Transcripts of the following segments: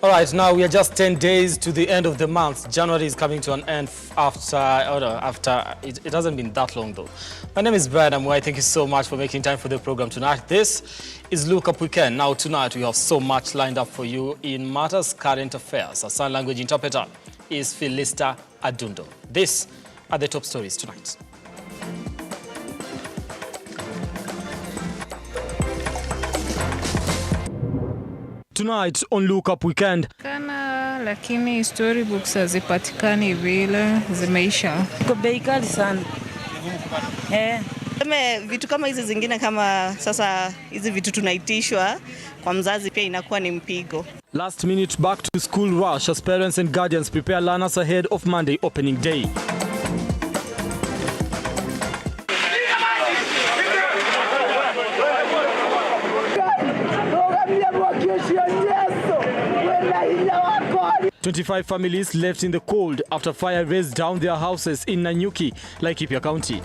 All right, now we are just 10 days to the end of the month. January is coming to an end after it hasn't been that long though. My name is Brian Amwai. Thank you so much for making time for the program tonight. This is Lookup Weekend. Now tonight we have so much lined up for you in matters current affairs. Our sign language interpreter is Philista Adundo. These are the top stories tonight. Tonight on Lookup Weekend. Lakini storybooks hazipatikani vile, zimeisha. Kwa bei kali sana. Vitu kama hizi zingine kama sasa hizi vitu tunaitishwa kwa mzazi pia inakuwa ni mpigo. Last minute back to school rush as parents and guardians prepare learners ahead of Monday opening day. "25 families left in the cold after fire razed down their houses in Nanyuki, Laikipia County."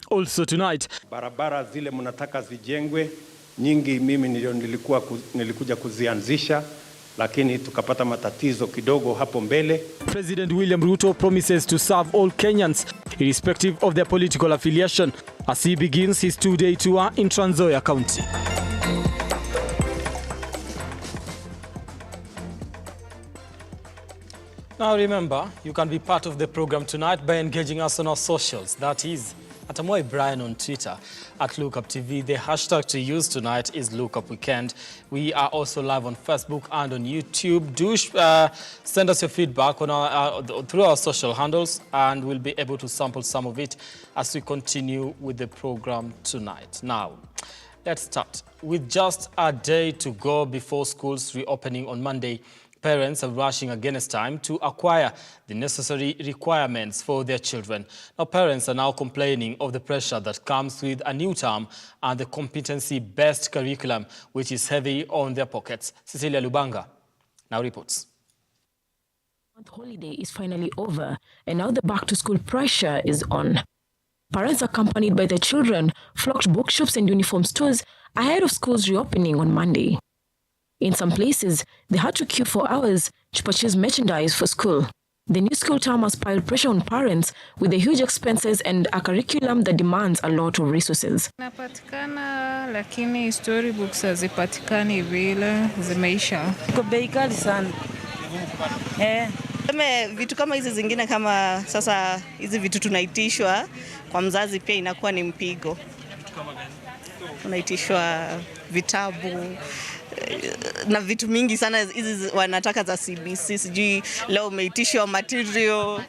Also tonight, barabara zile mnataka zijengwe nyingi, mimi nilikuja kuzianzisha, lakini tukapata matatizo kidogo hapo mbele. President William Ruto promises to serve all Kenyans, irrespective of their political affiliation, as he begins his two-day tour in Trans Nzoia County. Now remember, you can be part of the program tonight by engaging us on our socials. That is at Amwai Brian on Twitter, at Lookuptv. The hashtag to use tonight is Lookup Weekend. We are also live on Facebook and on YouTube. Do send us your feedback on through our social handles, and we'll be able to sample some of it as we continue with the program tonight. Now, let's start. With just a day to go before schools reopening on Monday, parents are rushing against time to acquire the necessary requirements for their children. Now, parents are now complaining of the pressure that comes with a new term and the competency-based curriculum, which is heavy on their pockets. Cecilia Lubanga now reports. The holiday is finally over, and now the back-to-school pressure is on. Parents accompanied by their children flocked bookshops and uniform stores ahead of schools reopening on Monday. In some places, they had to queue for hours to purchase merchandise for school. The new school term has piled pressure on parents with the huge expenses and a curriculum that demands a lot of resources. Napatikana, lakini storybooks hazipatikani vile, zimeisha. Kwa bei kali sana. Vitu kama hizi zingine kama sasa hizi vitu tunaitishwa kwa mzazi pia inakuwa ni mpigo. Unaitishwa vitabu na vitu mingi sana hizi wanataka za CBC, sijui leo umeitishwa material.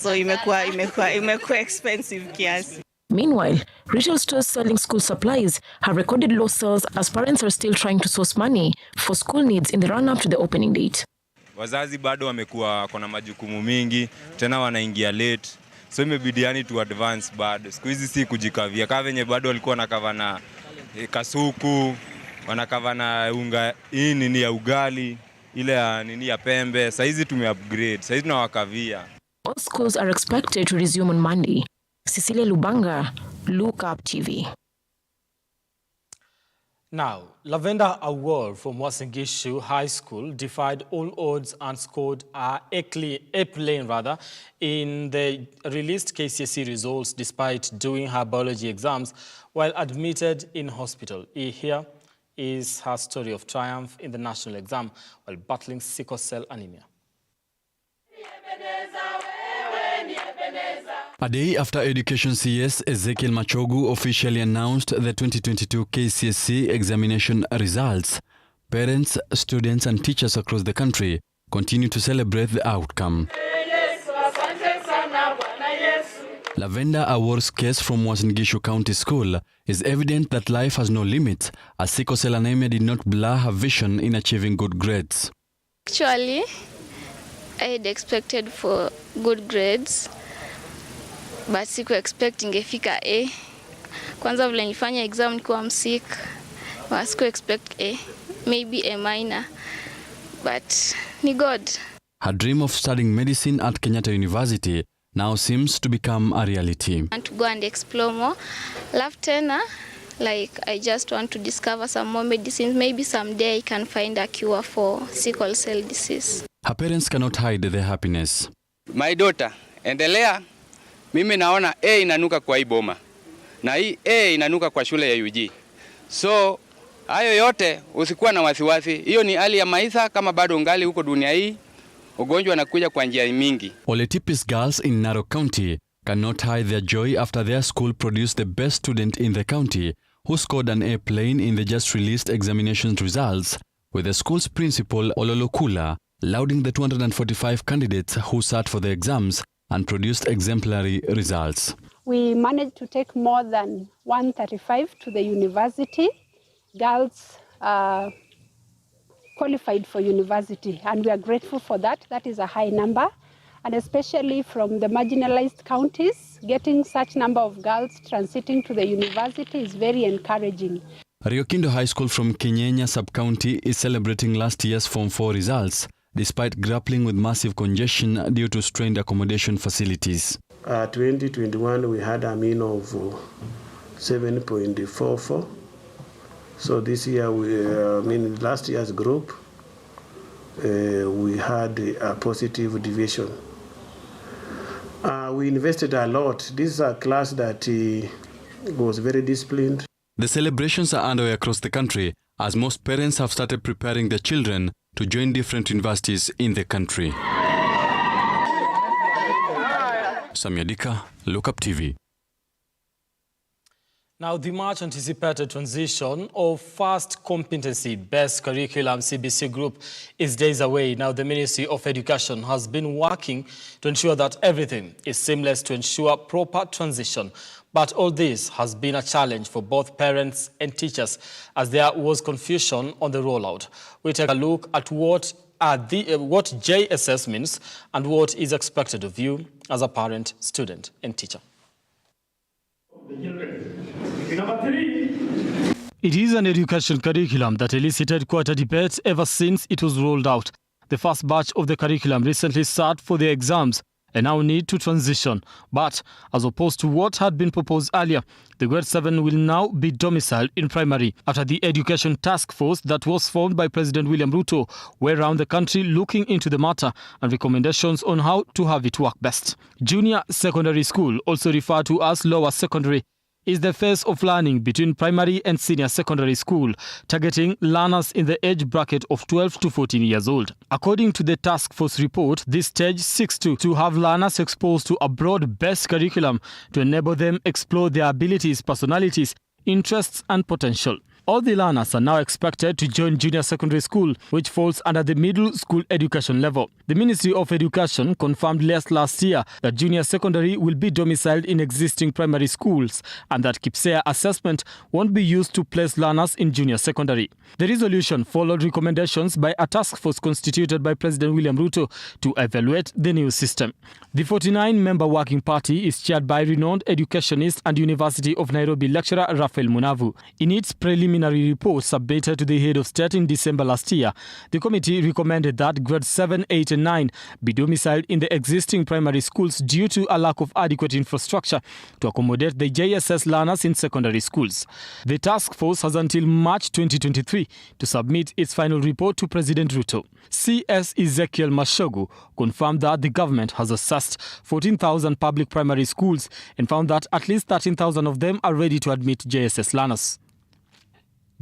So imekuwa expensive kiasi. Meanwhile, retail stores selling school supplies have recorded low sales as parents are still trying to source money for school needs in the run-up to the opening date. Wazazi bado wamekuwa kuna majukumu mingi, tena wanaingia late. So imebidi yani to advance bado. Siku hizi si kujikavia. Kama venye bado walikuwa nakava na kasuku, wanakava na unga hii nini ya ugali, ile ya nini ya pembe. Sasa hizi tume-upgrade. Sasa hizi tunawakavia. All schools are expected to resume on Monday. Cecilia Lubanga, Lookup TV. Now, Lavender Award from Uasin Gishu High School defied all odds and scored A plane in the released KCSE results despite doing her biology exams while admitted in hospital. Here is her story of triumph in the national exam while battling sickle cell anemia. A day after Education CS Ezekiel Machogu officially announced the 2022 KCSE examination results, parents, students and teachers across the country continue to celebrate the outcome. Lavender Awar's case from Uasin Gishu County School is evident that life has no limits, as sickle cell anemia did not blur her vision in achieving good grades. Actually, I had expected for good grades, but siku expect ingefika A. Kwanza vile nilifanya exam nilikuwa msick, siku expect A, maybe A minor, but ni God. Her dream of studying medicine at Kenyatta University now seems to become a reality. And to go and explore more. Love tena Like, I just want to discover some more medicines. Maybe someday I can find a cure for sickle cell disease. Her parents cannot hide their happiness. My daughter, endelea. Mimi naona A inanuka kwa hii boma. Na hii A inanuka kwa shule ya UG. So, hayo yote usikuwa na wasiwasi. Hiyo ni hali ya maisha kama bado ungali huko dunia hii. Ugonjwa unakuja kwa njia mingi. Oletipis girls in Narok County cannot hide their joy after their school produced the best student in the county who scored an A plane in the just released examination results, with the school's principal Ololokula lauding the 245 candidates who sat for the exams and produced exemplary results. We managed to take more than 135 to the university. Girls qualified for university, and we are grateful for that. That is a high number, and especially from the marginalized counties, getting such number of girls transiting to the university is very encouraging. Riokindo High School from Kenyenya sub-county is celebrating last year's Form 4 results, despite grappling with massive congestion due to strained accommodation facilities. 2021 we had a mean of 7.44. So this year, last year's group, we had a positive deviation. We invested a lot. This is a class that was very disciplined. The celebrations are underway across the country as most parents have started preparing their children to join different universities in the country. Samia Dika, Lookup TV. Now, the much anticipated transition of first competency-based curriculum CBC group is days away. Now, the Ministry of Education has been working to ensure that everything is seamless to ensure proper transition. But all this has been a challenge for both parents and teachers as there was confusion on the rollout. We take a look at what JSS means and what is expected of you as a parent, student, and teacher. It is an education curriculum that elicited quite a debate ever since it was rolled out. The first batch of the curriculum recently sat for their exams and now need to transition. But as opposed to what had been proposed earlier, the grade 7 will now be domiciled in primary after the education task force that was formed by President William Ruto were around the country looking into the matter and recommendations on how to have it work best. Junior secondary school, also referred to as lower secondary, is the phase of learning between primary and senior secondary school, targeting learners in the age bracket of 12 to 14 years old. According to the task force report, this stage seeks to have learners exposed to a broad-based curriculum to enable them explore their abilities, personalities, interests and potential. All the learners are now expected to join junior secondary school, which falls under the middle school education level. The Ministry of Education confirmed last year that junior secondary will be domiciled in existing primary schools and that KIPSEA assessment won't be used to place learners in junior secondary. The resolution followed recommendations by a task force constituted by President William Ruto to evaluate the new system. The 49-member working party is chaired by renowned educationist and University of Nairobi lecturer Raphael Munavu. In its preliminary report submitted to the head of state in December last year, the committee recommended that grades 7, 8 and 9 be domiciled in the existing primary schools due to a lack of adequate infrastructure to accommodate the JSS learners in secondary schools. The task force has until March 2023 to submit its final report to President Ruto. CS Ezekiel Mashogu confirmed that the government has assessed 14,000 public primary schools and found that at least 13,000 of them are ready to admit JSS learners.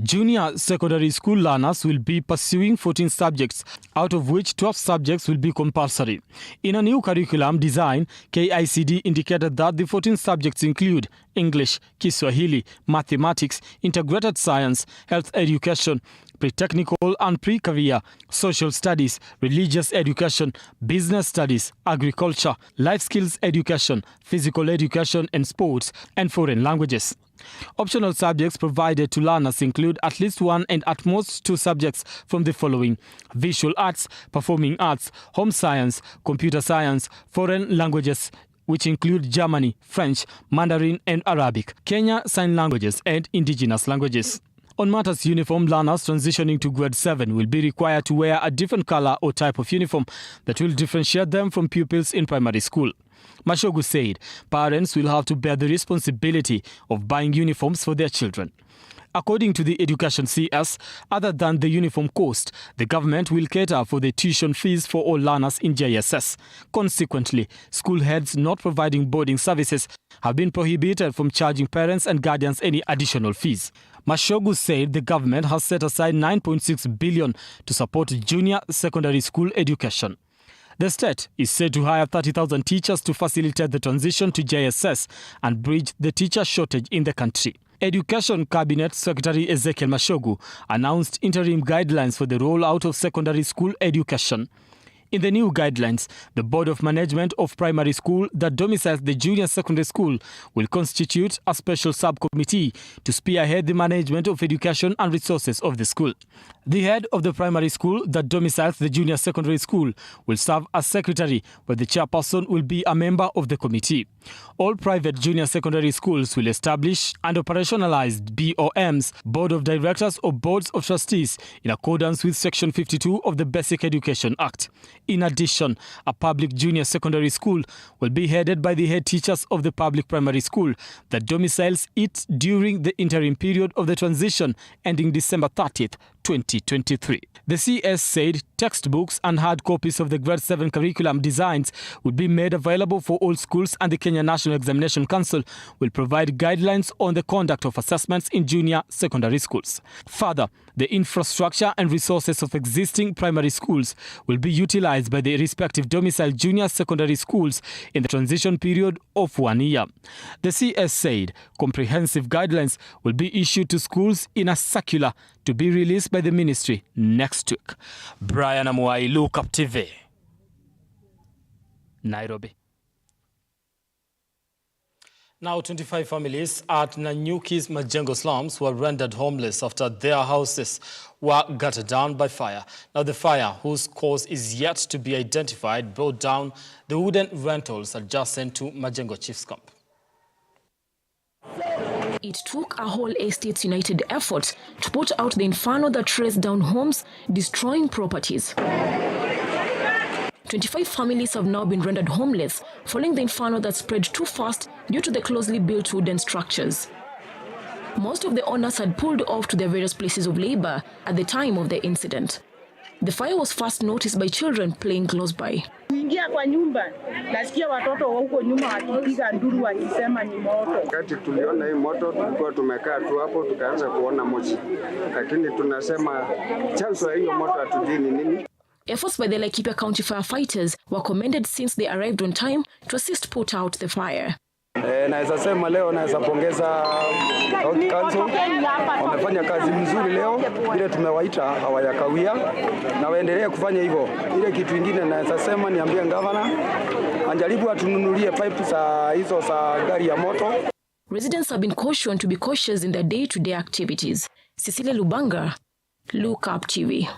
Junior secondary school learners will be pursuing 14 subjects, out of which 12 subjects will be compulsory. In a new curriculum design, KICD indicated that the 14 subjects include English, Kiswahili, mathematics, integrated science, health education, pre-technical and pre-career, social studies, religious education, business studies, agriculture, life skills education, physical education and sports, and foreign languages. Optional subjects provided to learners include at least one and at most two subjects from the following: visual arts, performing arts, home science, computer science, foreign languages, which include German, French, Mandarin and Arabic, Kenya Sign Languages and indigenous languages. On matters uniform, learners transitioning to grade 7 will be required to wear a different color or type of uniform that will differentiate them from pupils in primary school. Mashogu said parents will have to bear the responsibility of buying uniforms for their children. According to the Education CS, other than the uniform cost, the government will cater for the tuition fees for all learners in JSS. Consequently, school heads not providing boarding services have been prohibited from charging parents and guardians any additional fees. Mashogu said the government has set aside 9.6 billion to support junior secondary school education. The state is said to hire 30,000 teachers to facilitate the transition to JSS and bridge the teacher shortage in the country. Education Cabinet Secretary Ezekiel Mashogu announced interim guidelines for the rollout of secondary school education. In the new guidelines, the Board of Management of Primary School that domiciles the junior secondary school will constitute a special subcommittee to spearhead the management of education and resources of the school. The head of the primary school that domiciles the junior secondary school will serve as secretary, but the chairperson will be a member of the committee. All private junior secondary schools will establish and operationalize BOMs, Board of Directors or Boards of Trustees, in accordance with Section 52 of the Basic Education Act. In addition, a public junior secondary school will be headed by the head teachers of the public primary school that domiciles it during the interim period of the transition ending December 30th, 2023. The CS said textbooks and hard copies of the grade 7 curriculum designs would be made available for all schools, and the Kenya National Examination Council will provide guidelines on the conduct of assessments in junior secondary schools. Further, the infrastructure and resources of existing primary schools will be utilized by the respective domicile junior secondary schools in the transition period of 1 year. The CS said comprehensive guidelines will be issued to schools in a circular to be released by the ministry next week. Brian Amwai, Lookuptv, Nairobi. Now, 25 families at Nanyuki's Majengo slums were rendered homeless after their houses were gutted down by fire. Now, the fire, whose cause is yet to be identified, brought down the wooden rentals adjacent to Majengo Chief's Camp. It took a whole estate's united effort to put out the inferno that traced down homes, destroying properties. 25 families have now been rendered homeless following the inferno that spread too fast due to the closely built wooden structures. Most of the owners had pulled off to their various places of labor at the time of the incident. The fire was first noticed by children playing close by. Kuingia kwa nyumba, nasikia watoto huko nyuma wakipiga nduru wakisema ni moto. Wakati tuliona hii moto tulikuwa tumekaa tu hapo tukaanza kuona moshi. Lakini tunasema chanzo ya hiyo moto hatujui ni nini. Efforts by the Laikipia County firefighters were commended since they arrived on time to assist put out the fire. Naweza sema leo naweza pongeza County Council, wamefanya kazi mzuri leo, ile tumewaita hawayakawia na waendelee kufanya hivyo. Ile kitu kingine naweza sema niambie governor anjaribu atununulie pipe za hizo za gari ya moto. Residents have been cautioned to be cautious in their day-to-day activities. Cecilia Lubanga, Lookup TV.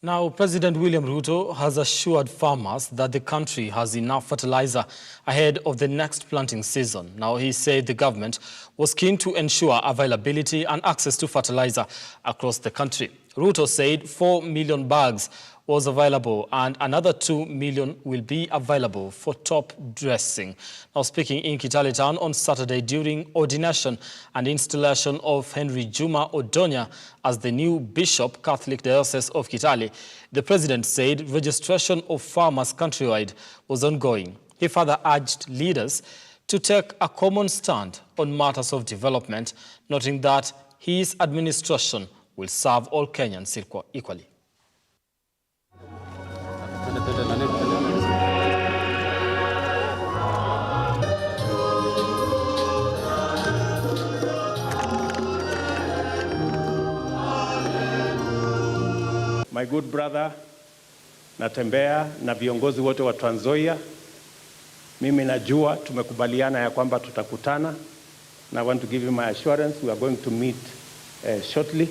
Now, President William Ruto has assured farmers that the country has enough fertilizer ahead of the next planting season. Now, he said the government was keen to ensure availability and access to fertilizer across the country. Ruto said 4 million bags was available and another 2 million will be available for top dressing. Now, speaking in Kitale Town on Saturday during ordination and installation of Henry Juma Odonya as the new Bishop, Catholic Diocese of Kitale, the president said registration of farmers countrywide was ongoing. He further urged leaders to take a common stand on matters of development, noting that his administration will serve all Kenyans equally. My good brother, natembea na viongozi wote wa Trans Nzoia. Mimi najua tumekubaliana ya kwamba tutakutana. And I want to give you my assurance we are going to meet shortly.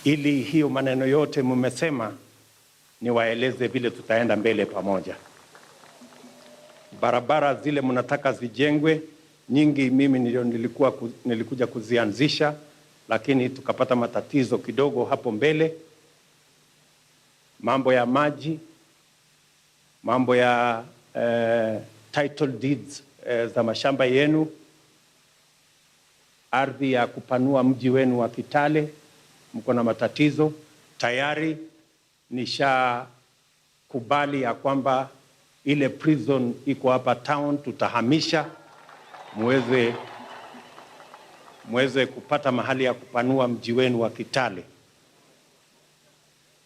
Ili hiyo maneno yote mmesema niwaeleze vile tutaenda mbele pamoja. Barabara zile mnataka zijengwe nyingi, mimi nilikuja kuzianzisha, lakini tukapata matatizo kidogo hapo mbele. Mambo ya maji, mambo ya title deeds za mashamba yenu, ardhi ya kupanua mji wenu wa Kitale, mko na matatizo. Tayari nishakubali ya kwamba ile prison iko hapa town tutahamisha, muweze kupata mahali ya kupanua mji wenu wa Kitale.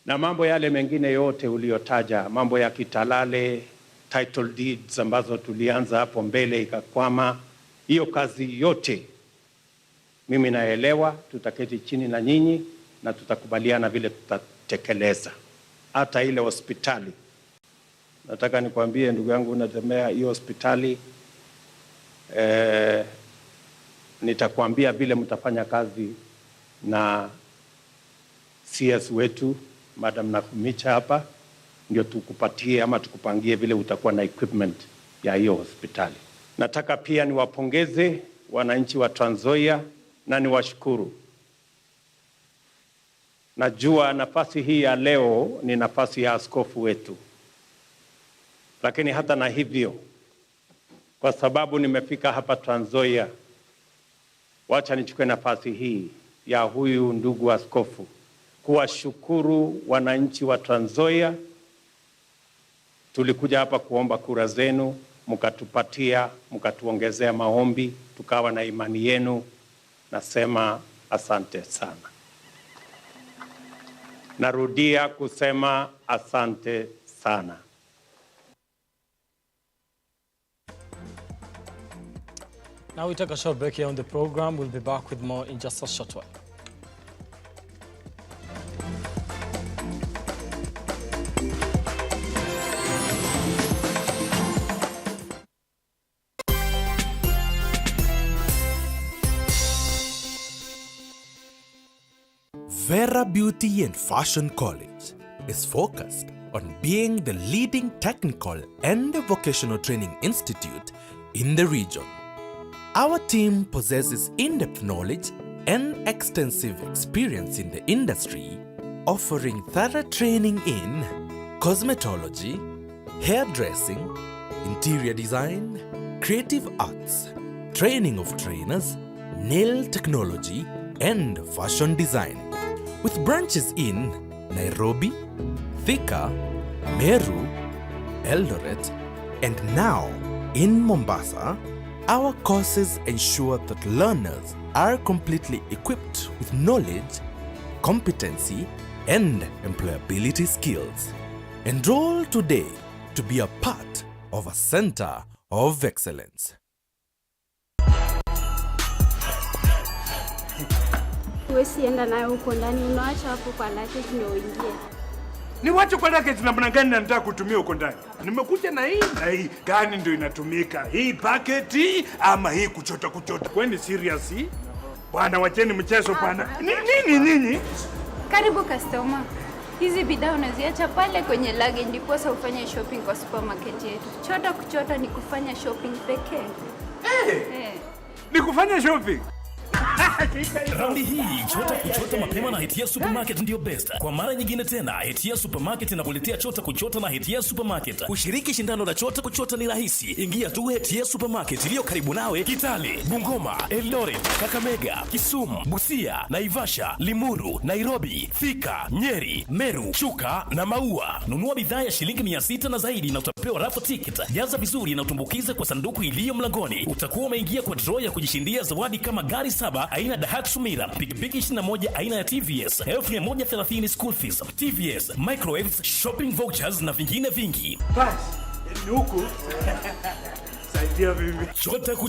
Na mambo yale mengine yote uliotaja, mambo ya Kitalale, title deeds ambazo tulianza hapo mbele ikakwama, hiyo kazi yote mimi naelewa. Tutaketi chini na nyinyi na tutakubaliana vile tutatekeleza. Hata ile hospitali, nataka nikwambie ndugu yangu Natembea, hiyo hospitali nitakwambia vile mtafanya kazi na CS wetu Madam Nakumicha hapa, ndio tukupatie ama tukupangie vile utakuwa na equipment ya hiyo hospitali. Nataka pia niwapongeze wananchi wa Trans Nzoia na niwashukuru. Najua nafasi hii ya leo ni nafasi ya askofu wetu, lakini hata na hivyo, kwa sababu nimefika hapa Trans Nzoia, wacha nichukue nafasi hii ya huyu ndugu askofu kuwashukuru wananchi wa Trans Nzoia. Tulikuja hapa kuomba kura zenu, mkatupatia, mkatuongezea maombi, tukawa na imani yenu. Nasema asante sana. Narudia kusema asante sana. Now we take a short break here on the program. We'll be back with more in just a short while. Vera Beauty and Fashion College is focused on being the leading technical and vocational training institute in the region. Our team possesses in-depth knowledge and extensive experience in the industry, offering thorough training in cosmetology, hairdressing, interior design, creative arts, training of trainers, nail technology, and fashion design. With branches in Nairobi, Thika, Meru, Eldoret, and now in Mombasa, our courses ensure that learners are completely equipped with knowledge, competency, and employability skills. Enroll today to be a part of a center of excellence. Sienda nayo huko ndani, unaacha hapo kwa luggage ndio uingie. Ni wacho kwa luggage namna gani nataka kutumia huko ndani? Nimekuja na hii gani ndio inatumika? Hii paketi ama hii kuchota? Kwani serious hii? Bwana wacheni mchezo bwana. Nini? Karibu customer. Hizi bidhaa unaziacha pale kwenye luggage ndipo sasa ufanye shopping kwa supermarket yetu. Kuchota ni kufanya shopping pekee. Ni kufanya shopping. Raundi hii chota mapema na Hetia Supermarket ndio best. Kwa mara nyingine tena Hetia Supermarket inakuletea chota na Hetia Supermarket. Kushiriki shindano la chota ni rahisi. Ingia tu Hetia Supermarket iliyo karibu nawe Kitale, Bungoma, Eldoret, Kakamega, Kisumu, Busia, Naivasha, Limuru, Nairobi, Thika, Nyeri, Meru, Chuka na Maua. Nunua bidhaa ya shilingi 600 na zaidi na utapewa raffle ticket. Jaza vizuri na utumbukize kwa sanduku iliyo mlangoni. Utakuwa umeingia kwa draw ya kujishindia zawadi kama gari 7 aina Daihatsu Mira, pikipiki 21 aina ya TVS, 1130 school fees, TVS, microwaves, shopping vouchers na vingine vingi. Bas, ni huku. Saidia bibi.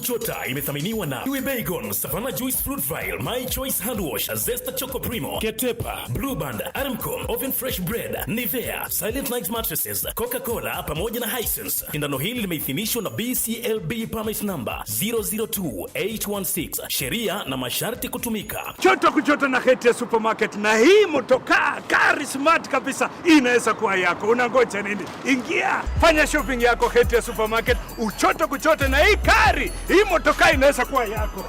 Chota imethaminiwa na Iwe Bacon, Savannah Juice Fruit Vial, My Choice Hand Wash, Zesta Choco Primo, Ketepa, Blue Band, Aramco, Oven Fresh Bread, Nivea, Silent Night Mattresses, Coca-Cola pamoja na Hisense. Shindano hili limeidhinishwa na BCLB permit number 002816. Sheria na masharti kutumika. Chota na Hetia Supermarket, na hii motokaa gari smart kabisa inaweza kuwa yako. Unangoja nini? Ingia, fanya shopping yako Hetia Supermarket, kuchote na hii kari, hii motokaa inaweza kuwa yako.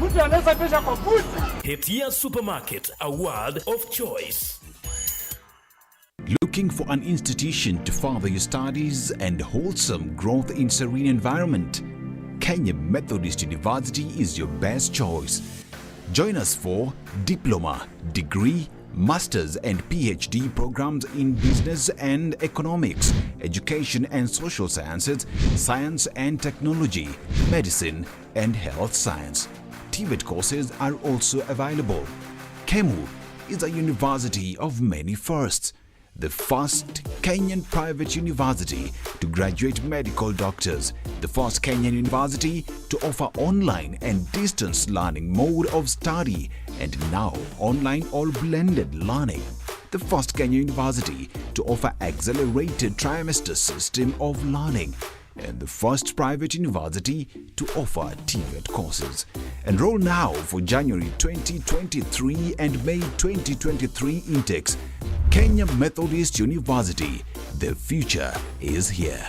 Mtu anaweza pesa kwa buti. Hetia Supermarket, a world of choice. Looking for an institution to further your studies and wholesome growth in serene environment? Kenya Methodist University is your best choice. Join us for diploma, degree, master's and PhD programs in business and economics, education and social sciences, science and technology, medicine and health science. TVET courses are also available. KEMU is a university of many firsts. The first Kenyan private university to graduate medical doctors, the first Kenyan university to offer online and distance learning mode of study, and now online or blended learning. The first Kenyan university to offer accelerated trimester system of learning, and the first private university to offer TVET courses. Enroll now for January 2023 and May 2023 intakes. Kenya Methodist University. The future is here.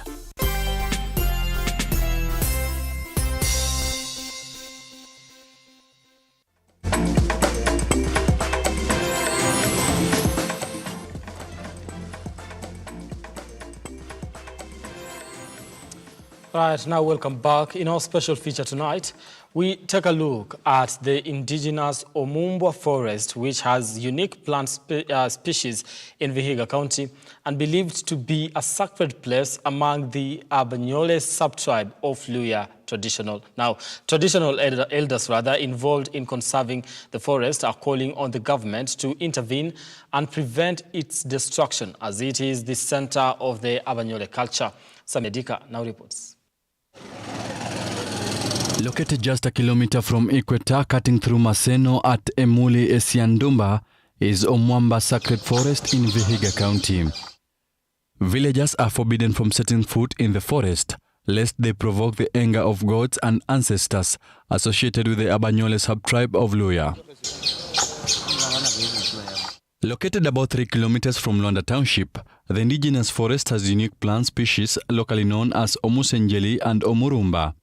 Right, now welcome back. In our special feature tonight, we take a look at the indigenous Omumbwa forest, which has unique plant species in Vihiga County and believed to be a sacred place among the Abanyole subtribe of Luya traditional elders involved in conserving the forest are calling on the government to intervene and prevent its destruction, as it is the center of the Abanyole culture. Samedika now reports. Located just a kilometer from Equator, cutting through Maseno at Emuli Esiandumba, is Omwamba Sacred Forest in Vihiga County. Villagers are forbidden from setting foot in the forest, lest they provoke the anger of gods and ancestors associated with the Abanyole subtribe of Luya. Located about 3 kilometers from Luanda Township, the indigenous forest has unique plant species locally known as Omusenjeli and Omurumba.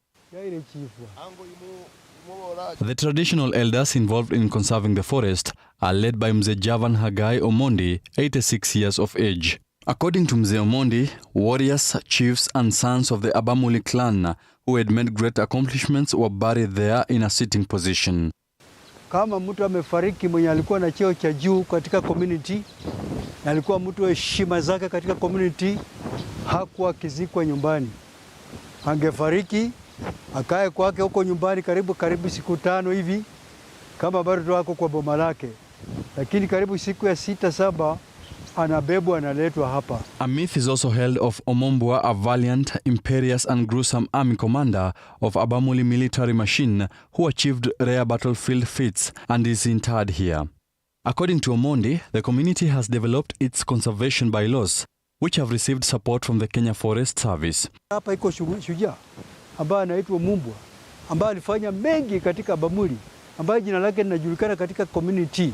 The traditional elders involved in conserving the forest are led by Mzee Javan Hagai Omondi, 86 years of age. According to Mzee Omondi, warriors, chiefs and sons of the Abamuli clan who had made great accomplishments were buried there in a sitting position. Kama mtu amefariki mwenye alikuwa na cheo cha juu katika community, na alikuwa mtu wa heshima zake katika community, hakuwa kizikwa nyumbani. Angefariki akae kwake huko nyumbani karibu siku 5 hivi, kama bado wako kwa boma lake, lakini karibu siku ya 6-7 anabebwa analetwa hapa. A myth is also held of Omumbwa, a valiant, imperious and gruesome army commander of Abamuli military machine who achieved rare battlefield feats and is interred here. According to Omondi, the community has developed its conservation bylaws, which have received support from the Kenya Forest Service. Hapa iko shujaa ambaye anaitwa Omumbwa, ambaye alifanya mengi katika Abamuli, ambaye jina lake linajulikana katika community.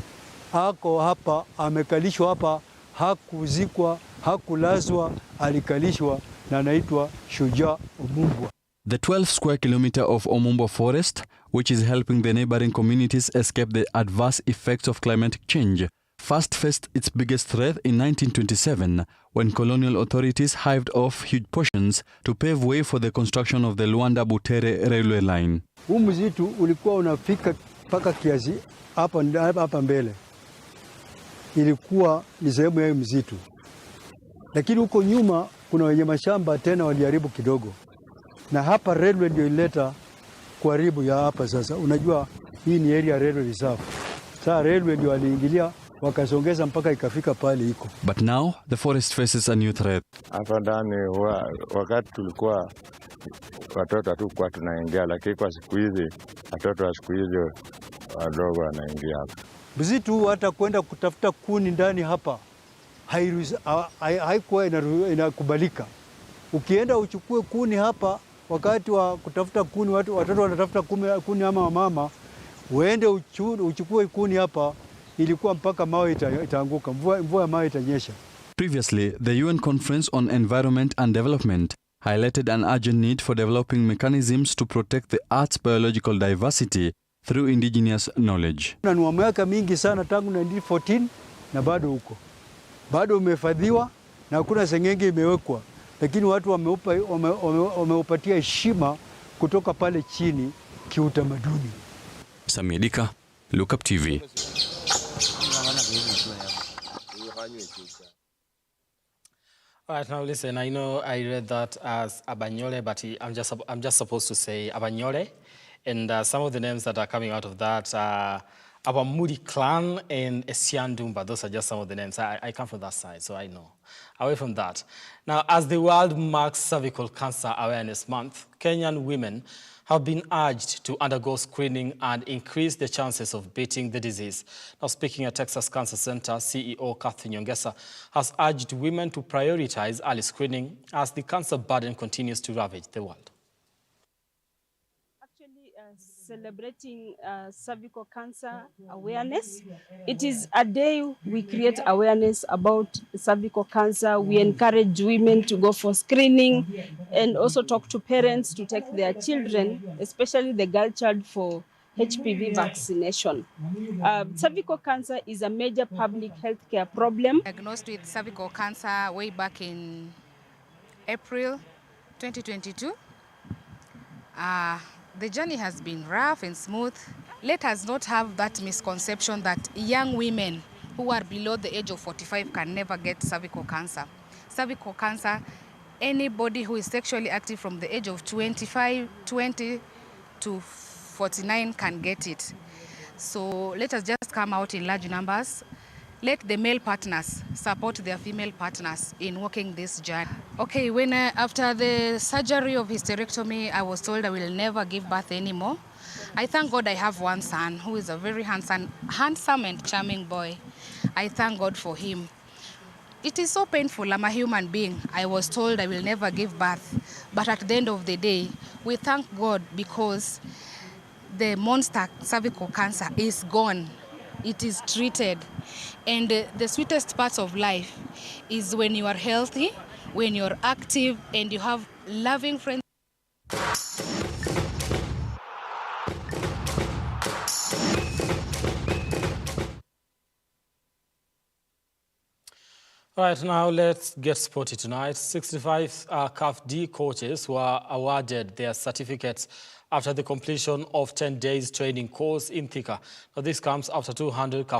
Hako hapa, amekalishwa hapa, hakuzikwa, hakulazwa, alikalishwa na anaitwa shujaa Omumbwa. The 12 square kilometer of Omumbwa forest, which is helping the neighboring communities escape the adverse effects of climatic change, first faced its biggest threat in 1927 when colonial authorities hived off huge portions to pave way for the construction of the Luanda-Butere railway line. Huu mzitu ulikuwa unafika mpaka kiasi hapa mbele. Ilikuwa ni sehemu ya mzitu. Lakini huko nyuma kuna wenye mashamba tena waliharibu kidogo. Na hapa railway ndio ileta kuharibu ya hapa sasa. Unajua hii ni area railway reserve. Sasa railway ndio waliingilia wakasongeza mpaka ikafika pale iko. But now the forest faces a new threat. Hapa ndani wakati tulikuwa watoto tu kwa tunaingia, lakini kwa siku hizi watoto wa siku hizi wadogo wanaingia hapa. Mzitu hata kwenda kutafuta kuni ndani hapa haikuwa inakubalika. Ukienda uchukue kuni hapa wakati wa kutafuta kuni, watoto wanatafuta kuni ama mama, uende uchukue kuni hapa, ilikuwa mpaka mawe itaanguka, mvua ya mawe itanyesha. Previously, the UN Conference on Environment and Development highlighted an urgent need for developing mechanisms to protect the Earth's biological diversity through indigenous knowledge. Na ni miaka mingi sana tangu 1914 na bado huko. bado umefadhiwa na hakuna sengenge imewekwa, lakini watu wameupatia heshima kutoka pale chini kiutamaduni. Samidika, Lookup TV. All right, now listen, I know I read that as Abanyole, but I'm just supposed to say Abanyole. And some of the names that are coming out of that are Abamuri clan and Esiandumba. Those are just some of the names. I come from that side, so I know. Away from that. Now, as the world marks Cervical Cancer Awareness Month, Kenyan women have been urged to undergo screening and increase the chances of beating the disease. Now, speaking at Texas Cancer Center, CEO Kathy Nyongesa has urged women to prioritize early screening as the cancer burden continues to ravage the world. Celebrating cervical cancer awareness. It is a day we create awareness about cervical cancer. We encourage women to go for screening and also talk to parents to take their children, especially the girl child, for HPV vaccination. Cervical cancer is a major public health care problem. Diagnosed with cervical cancer way back in April 2022. The journey has been rough and smooth. Let us not have that misconception that young women who are below the age of 45 can never get cervical cancer. Cervical cancer, anybody who is sexually active from the age of 20 to 49 can get it. So let us just come out in large numbers. Let the male partners support their female partners in walking this journey. Okay, when after the surgery of hysterectomy, I was told I will never give birth anymore. I thank God I have one son who is a very handsome and charming boy. I thank God for him. It is so painful. I'm a human being. I was told I will never give birth. But at the end of the day, we thank God because the monster cervical cancer is gone. It is treated. And the sweetest part of life is when you are healthy, when you're active, and you have loving friends. All right, now let's get sporty tonight. 65 CAF D coaches were awarded their certificates after the completion of 10 days training course in Thika. Now, this comes after 200 CAF